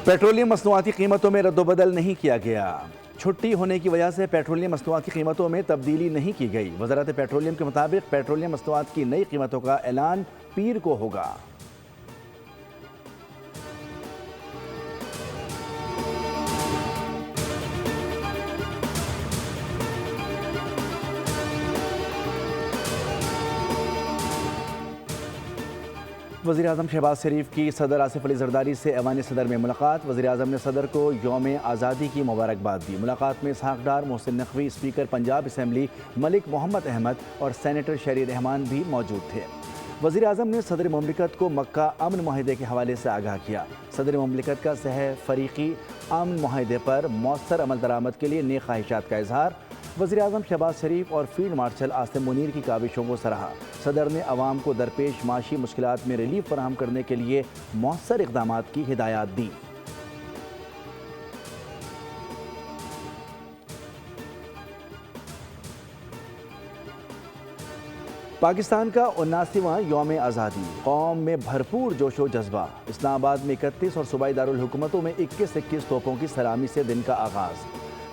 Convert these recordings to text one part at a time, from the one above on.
Petroleum मसनूआती कीमतों में रद्दोबदल नहीं किया गया। छुट्टी होने की वजह से पेट्रोलियम मसनूआत की कीमतों में तब्दीली नहीं की गई। वज़ारत पेट्रोलियम के मुताबिक पेट्रोलियम मसनूआत की नई कीमतों का ऐलान पीर को होगा। वज़ीर आज़म शहबाज शरीफ की सदर आसिफ अली ज़रदारी से ऐवान सदर में मुलाकात। वज़ीर आज़म ने सदर को यौम आज़ादी की मुबारकबाद दी। मुलाकात में इसहाक डार, मोहसिन नकवी, स्पीकर पंजाब असम्बली मलिक मोहम्मद अहमद और सेनेटर शहरी रहमान भी मौजूद थे। वज़ीर आज़म ने सदर मुमलिकत को मक्का अमन माहिदे के हवाले से आगाह किया। सदर मुमलिकत का सह फ़रीक़ी अमन माहिदे पर मौसर अमल दरामद के लिए नेक ख्वाहिशात का इजहार। वज़ीर आज़म शहबाज शरीफ और फील्ड मार्शल आसिम मुनीर की काविशों को सराहा। सदर ने अवाम को दरपेश माशी मुश्किलात में रिलीफ फराहम करने के लिए मौसर इक़दामात की हिदायत दी। पाकिस्तान का 79वां यौम आज़ादी, कौम में भरपूर जोशो जज्बा। इस्लामाबाद में 31 और सूबाई दारुल हुकूमतों में 21-21 तोपों की सलामी से दिन का आगाज़।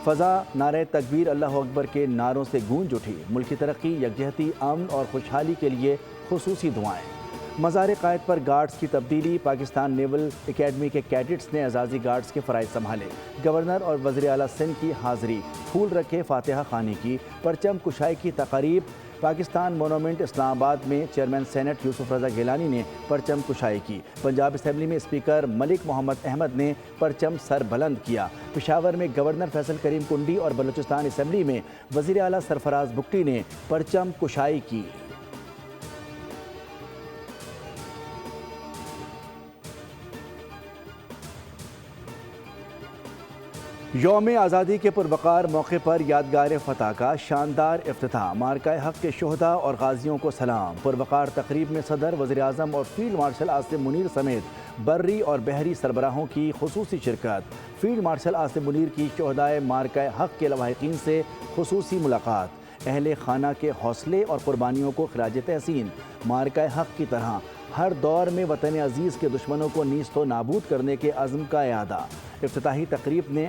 फ़ज़ा नारे तकबीर अल्लाह अकबर के नारों से गूंज उठी। मुल्क की तरक्की, यकजहती, अमन और खुशहाली के लिए खुसूसी दुआएँ। मज़ार क़ायद पर गार्ड्स की तब्दीली। पाकिस्तान नेवल एकेडमी के कैडेट्स ने एजाज़ी गार्ड्स के फ़राइज़ संभाले। गवर्नर और वज़ीर आला सिंध की हाज़िरी। फूल रखे फातिहा खानी की। परचम कुशाई की तक़रीब। पाकिस्तान मोनूमेंट इस्लामाबाद में चेयरमैन सेनेट यूसुफ रज़ा गिलानी ने परचम कुशाई की। पंजाब असम्बली में स्पीकर मलिक मोहम्मद अहमद ने परचम सर बुलंद किया। पेशावर में गवर्नर फैसल करीम कुंडी और बलूचिस्तान असम्बली में वज़ीर आला सरफराज बुगटी ने परचम कुशाई की। यौम आज़ादी के पुरवकार मौके पर यादगार फ़तह का शानदार इफ्तिताह। मार्का हक़ के शोहदा और गाजियों को सलाम। पुरवकार तकरीब में सदर, वज़ीर आज़म और फील्ड मार्शल आसिम मुनीर समेत बर्री और बहरी सरबराहों की खुसूसी शिरकत। फील्ड मार्शल आसिम मुनीर की शोहदाए मार्का हक़ के लवाहिकीन से खुसूसी मुलाकात। अहले खाना के हौसले और कुर्बानियों को खिराज तहसीन। मार्का हक़ की तरह हर दौर में वतन अज़ीज़ के दुश्मनों को नीस्तो नाबूद करने के अज़्म का यादा। इफ्तिताही तकरीब ने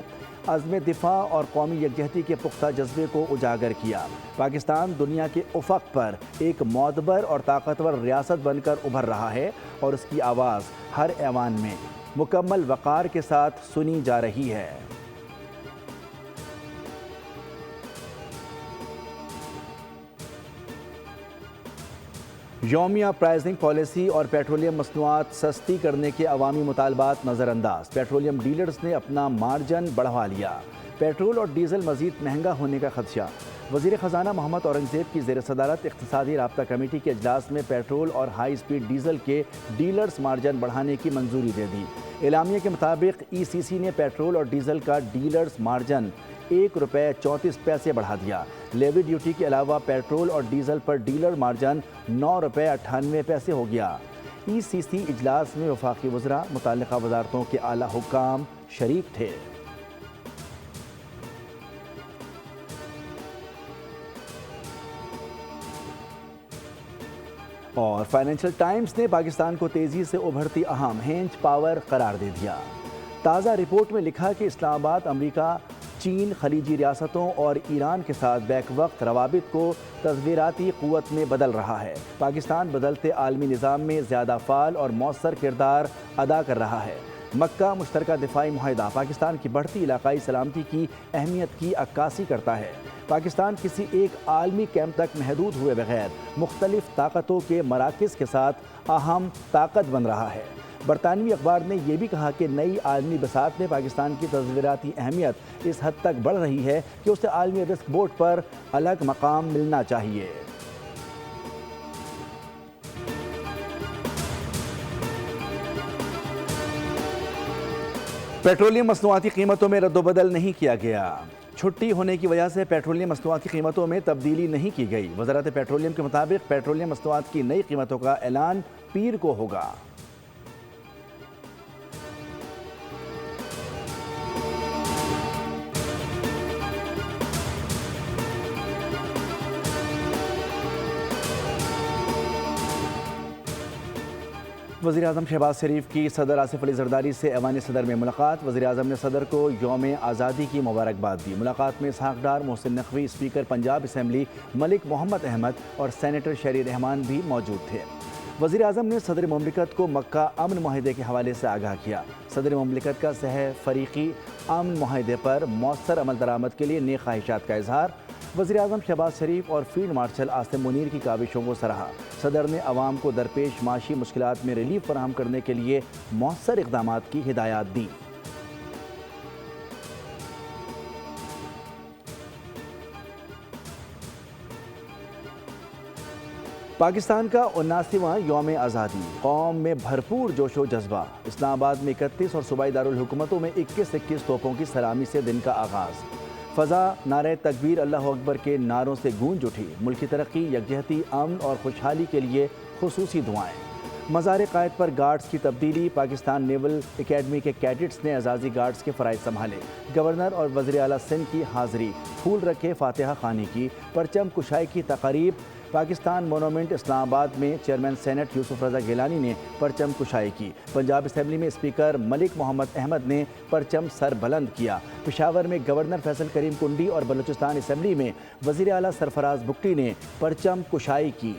अज़्म दिफा और कौमी यकजहती के पुख्ता जज्बे को उजागर किया। पाकिस्तान दुनिया के उफ़क़ पर एक मोतबर और ताकतवर रियासत बनकर उभर रहा है और उसकी आवाज़ हर ऐवान में मुकम्मल वक़ार के साथ सुनी जा रही है। यौमिया प्राइसिंग पॉलिसी और पेट्रोलियम मसनूआत सस्ती करने के अवामी मुतालबात नज़रअंदाज। पेट्रोलियम डीलर्स ने अपना मार्जिन बढ़वा लिया। पेट्रोल और डीजल मज़ीद महंगा होने का खदशा। वज़ीर ख़जाना मोहम्मद औरंगज़ेब की ज़ेर सदारत इक़्तिसादी राब्ता कमेटी के इजलास में पेट्रोल और हाई स्पीड डीजल के डीलर्स मार्जिन बढ़ाने की मंजूरी दे दी। एलामिया के मुताबिक ECC ने पेट्रोल और डीजल का डीलर्स मार्जिन ₹1.34 बढ़ा दिया। लेवी ड्यूटी के अलावा पेट्रोल और डीजल पर डीलर मार्जिन ₹9.98 हो गया। ECC इजलास में वफाकी वज़रा, मुताल्लिक़ा वज़ारतों के आला हुक्काम शरीक थे। और फाइनेंशियल टाइम्स ने पाकिस्तान को तेज़ी से उभरती अहम हेंज पावर करार दे दिया। ताज़ा रिपोर्ट में लिखा कि इस्लामाबाद अमरीका, चीन, खलीजी रियासतों और ईरान के साथ बैक वक्त रवाबित को तज़वीराती क़ुव्वत में बदल रहा है। पाकिस्तान बदलते आलमी निज़ाम में ज़्यादा फ़ाल और मौसर किरदार अदा कर रहा है। मक्का मुश्तरका दिफाई मुआहिदा पाकिस्तान की बढ़ती इलाकाई सलामती की अहमियत की अक्कासी करता है। पाकिस्तान किसी एक आलमी कैंप तक महदूद हुए बगैर मुख्तलिफ ताकतों के मराकज़ के साथ अहम ताकत बन रहा है। बरतानवी अखबार ने यह भी कहा कि नई आलमी बसात में पाकिस्तान की तज़वीराती अहमियत इस हद तक बढ़ रही है कि उसे आलमी रिस्क बोर्ड पर अलग मकाम मिलना चाहिए। पेट्रोलियम मसनूआती कीमतों में रद्दोबदल नहीं किया गया। छुट्टी होने की वजह से पेट्रोलियम मसनूआत की कीमतों में तब्दीली नहीं की गई। वज़ारत पेट्रोलियम के मुताबिक पेट्रोलियम मसनूआत की नई कीमतों का ऐलान पीर को होगा। वज़ीर-ए-आज़म शहबाज शरीफ की सदर आसिफ अली ज़रदारी से ऐवान सदर में मुलाकात। वज़ीर-ए-आज़म ने सदर को यौम आज़ादी की मुबारकबाद दी। मुलाकात में इसहाक डार, मोहसिन नकवी, स्पीकर पंजाब असम्बली मलिक मोहम्मद अहमद और सेनेटर शहरी रहमान भी मौजूद थे। वज़ीर-ए-आज़म ने सदर मुमलिकत को मक्का अमन माहिदे के हवाले से आगाह किया। सदर मुमलिकत का सह फ़रीक़ी अमन माहिदे पर मौसर अमल दरामद के लिए नेक ख्वाहिशात का इजहार। वज़ीर-ए-आज़म शहबाज शरीफ और फील्ड मार्शल आसिम मुनीर की काविशों को सराहा। सदर ने अवाम को दरपेश माशी मुश्किलात में रिलीफ फराहम करने के लिए मौसर इक़दामात की हिदायत दी। पाकिस्तान का 79वां यौम आज़ादी, कौम में भरपूर जोशो जज्बा। इस्लामाबाद में 31 और सूबाई दारुल हुकूमतों में 21 तोपों की सलामी से दिन का आगाज़। फ़ज़ा नारे तकबीर अल्लाह अकबर के नारों से गूंज उठी। मुल्की तरक्की, यकजहती, अमन और खुशहाली के लिए खुसूसी दुआएं। मज़ार क़ायद पर गार्ड्स की तब्दीली। पाकिस्तान नेवल एकेडमी के कैडेट्स ने एजाज़ी गार्ड्स के फ़राइज़ संभाले। गवर्नर और वज़ीर आला सिंध की हाज़िरी। फूल रखे फातिहा खानी की। परचम कुशाई की तक़रीब। पाकिस्तान मोनूमेंट इस्लामाबाद में चेयरमैन सेनेट यूसुफ रज़ा गिलानी ने परचम कुशाई की। पंजाब असम्बली में स्पीकर मलिक मोहम्मद अहमद ने परचम सर बुलंद किया। पेशावर में गवर्नर फैसल करीम कुंडी और बलूचिस्तान असम्बली में वज़ीर आला सरफराज बुगटी ने परचम कुशाई की।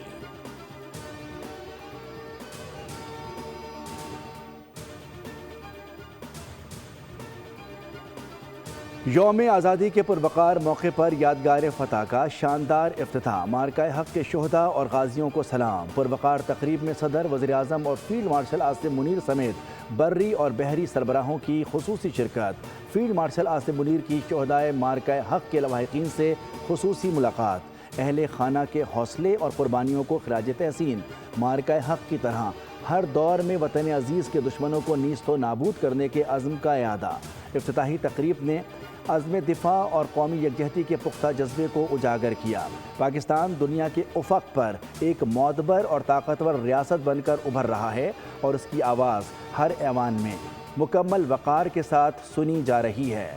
यौम आज़ादी के पुरवकार मौके पर यादगार फ़तह का शानदार इफ्तिताह। मार्का हक़ के शोहदा और गाजियों को सलाम। पुरवकार तकरीब में सदर, वज़ीर-ए-आज़म और फील्ड मार्शल आसिम मुनीर समेत बर्री और बहरी सरबराहों की खुसूसी शिरकत। फील्ड मार्शल आसिम मुनीर की शोहदाए मार्का हक़ के लवाहिकीन से खुसूसी मुलाकात। अहले खाना के हौसले और कुर्बानियों को खिराज तहसीन। मार्का हक़ की तरह हर दौर में वतन अज़ीज़ के दुश्मनों को नीस्तो नाबूद करने के अज़्म का यादा। इफ्तिताही तकरीब ने अज़्म दिफा और कौमी यकजहती के पुख्ता जज्बे को उजागर किया। पाकिस्तान दुनिया के उफ़क़ पर एक मोतबर और ताकतवर रियासत बनकर उभर रहा है और उसकी आवाज़ हर ऐवान में मुकम्मल वक़ार के साथ सुनी जा रही है।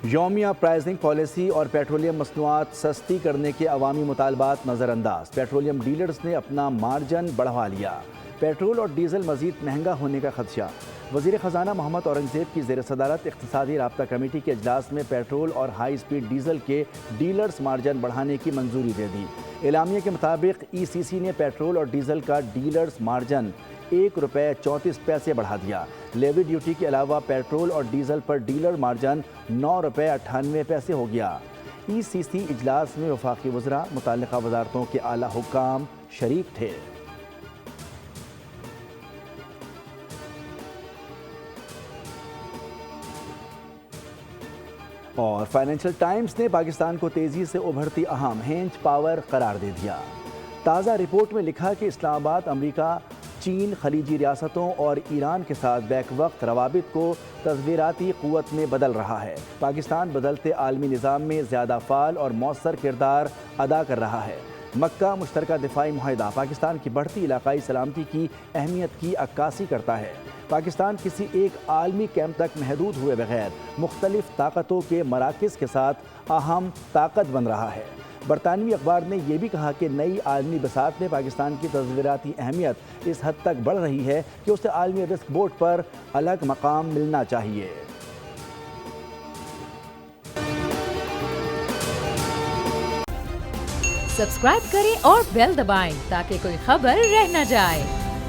यौमिया प्राइसिंग पॉलिसी और पेट्रोलियम मसनूआत सस्ती करने के अवामी मुतालबात नज़रअंदाज। पेट्रोलियम डीलर्स ने अपना मार्जिन बढ़ा लिया। पेट्रोल और डीजल मज़ीद महंगा होने का खदशा। वज़ीर ख़जाना मोहम्मद औरंगज़ेब की ज़ेर सदारत इक़्तिसादी राब्ता कमेटी के इजलास में पेट्रोल और हाई स्पीड डीजल के डीलर्स मार्जिन बढ़ाने की मंजूरी दे दी। एलामिया के मुताबिक ECC ने पेट्रोल और डीजल का डीलर्स मार्जिन ₹1.34 बढ़ा दिया। लेवी ड्यूटी के अलावा पेट्रोल और डीजल पर डीलर मार्जिन ₹9.98 हो गया। ECC इजलास में वफाकी वज़रा, मुताल्लिक़ा वज़ारतों के आला हुक्काम शरीक थे। और फाइनेंशियल टाइम्स ने पाकिस्तान को तेज़ी से उभरती अहम हेंज पावर करार दे दिया। ताज़ा रिपोर्ट में लिखा कि इस्लामाबाद अमरीका, चीन, खलीजी रियासतों और ईरान के साथ बैक वक्त रवाबित को तस्वीराती क़ुव्वत में बदल रहा है। पाकिस्तान बदलते आलमी निज़ाम में ज़्यादा फ़ाल और मौसर किरदार अदा कर रहा है। मक्का मुश्तरका दिफाई मुआहिदा पाकिस्तान की बढ़ती इलाकाई सलामती की अहमियत की अक्कासी करता है। पाकिस्तान किसी एक आलमी कैंप तक महदूद हुए बगैर मुख्तलिफ ताकतों के मराकज़ के साथ अहम ताकत बन रहा है। बरतानवी अखबार ने यह भी कहा कि नई आलमी बसात में पाकिस्तान की तस्वीराती अहमियत इस हद तक बढ़ रही है कि उसे आलमी रिस्क बोर्ड पर अलग मकाम मिलना चाहिए। सब्सक्राइब करें और बेल दबाएं ताकि कोई खबर रह न जाए।